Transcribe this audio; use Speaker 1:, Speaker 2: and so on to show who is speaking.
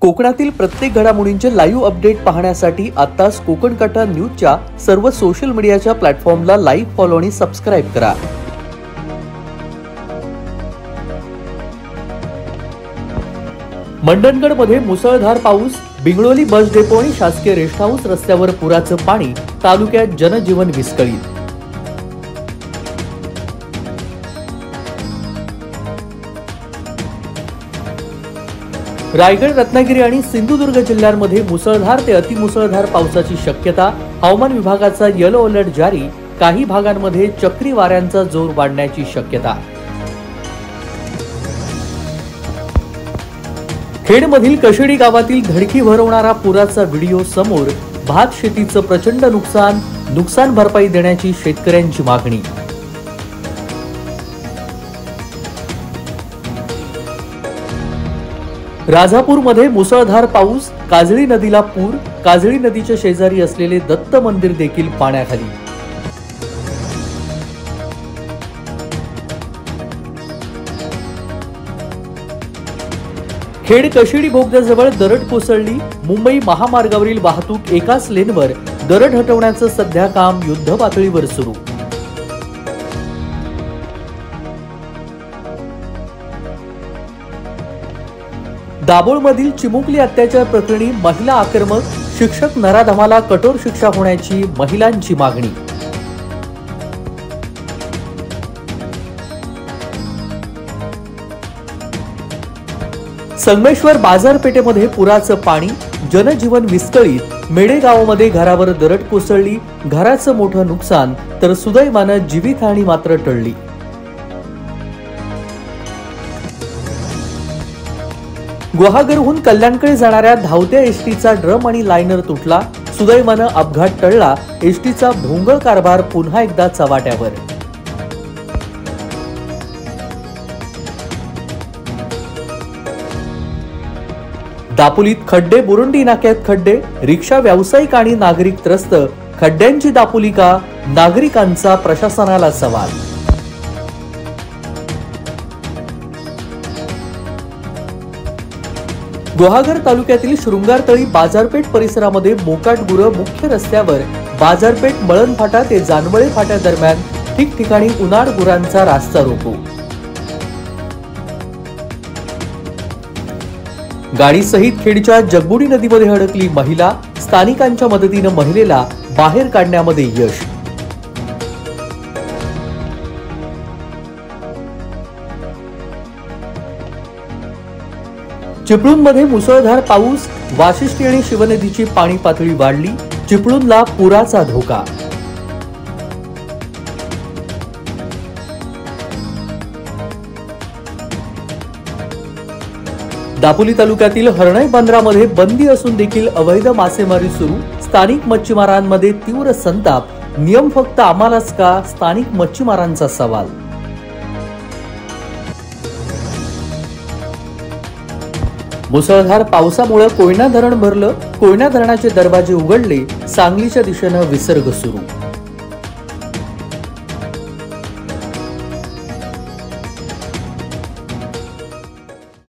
Speaker 1: कोकणातील प्रत्येक घडामोडींचे लाईव्ह अपडेट पाहण्यासाठी आताच कोकण कटा न्यूजच्या सर्व सोशल मीडियाच्या प्लॅटफॉर्मला लाईक, फॉलो आणि सबस्क्राईब करा। मंडणगडमध्ये मुसळधार पाऊस, बिंगळोली बस डेपो आणि शासकीय रेस्ट हाऊस रस्त्यावर पुराचं पाणी, तालुक्यात जनजीवन विस्कळीत। रायगड, रत्नागिरी आणि सिंधुदुर्ग जिल्ह्यांमध्ये मुसळधार ते अतिमुसळधार पावसाची शक्यता, हवामान विभागाचा येलो अलर्ट जारी, काही भागांमध्ये चक्री वाऱ्यांचा जोर वाढण्याची शक्यता। खेडमधील कशेडी गावातील धडकी भरवणारा पुराचा व्हिडिओ समोर, भात शेतीचं प्रचंड नुकसान भरपाई देण्याची शेतकऱ्यांची मागणी। राजापूरमध्ये मुसळधार पाऊस, काजळी नदीला पूर, काजळी नदीच्या शेजारी असलेले दत्त मंदिर देखील पाण्याखाली। खेड कशेडी बोगद्याजवळ दरड कोसळली, मुंबई महामार्गावरील वाहतूक एकाच लेनवर, दरड हटवण्याचं सध्या काम युद्ध पातळीवर सुरू। दाभोळमधील चिमुकली अत्याचार प्रकरणी महिला आक्रमक, शिक्षक नराधमाला कठोर शिक्षा होण्याची महिलांची मागणी। संगमेश्वर बाजारपेठेमध्ये पुराचं पाणी, जनजीवन विस्कळीत, मेढे गावामध्ये घरावर दरड कोसळली, घराचं मोठं नुकसान, तर सुदैवानं जीवितहानी मात्र टळली। गुहागरहून कल्याणकडे जाणाऱ्या धावत्या एसटीचा ड्रम आणि लायनर तुटला, सुदैवानं अपघात टळला, एसटीचा भोंगळ कारभार पुन्हा एकदा चव्हाट्यावर। दापोलीत खड्डे, बुरुंडी नाक्यात खड्डे, रिक्षा व्यावसायिक आणि नागरिक त्रस्त, खड्ड्यांची दापोली का, नागरिकांचा प्रशासनाला सवाल। गुहागर तालुक्यातील शृंगारतळी बाजारपेठ परिसरामध्ये मोकाट गुरं मुख्य रस्त्यावर, बाजारपेठ मळण फाटा ते जानवळे फाट्या दरम्यान ठिकठिकाणी उन्हाळ गुरांचा रास्ता रोको। गाडीसहित खेडच्या जगबुडी नदीमध्ये अडकली महिला, स्थानिकांच्या मदतीने महिलेला बाहेर काढण्यामध्ये यश। चिपळूणमध्ये मुसळधार पाऊस, वाशिष्ठी आणि शिवनदीची पाणी पातळी वाढली, चिपळूणला पुराचा धोका। दापोली तालुक्यातील हरणई बंदरामध्ये बंदी असून देखील अवैध मासेमारी सुरू, स्थानिक मच्छीमारांमध्ये तीव्र संताप, नियम फक्त आम्हालाच का, स्थानिक मच्छीमारांचा सवाल। मुसळधार पावसामुळे कोयना धरण भरलं, कोयना धरणाचे दरवाजे उघडले, सांगलीच्या दिशेनं विसर्ग सुरू।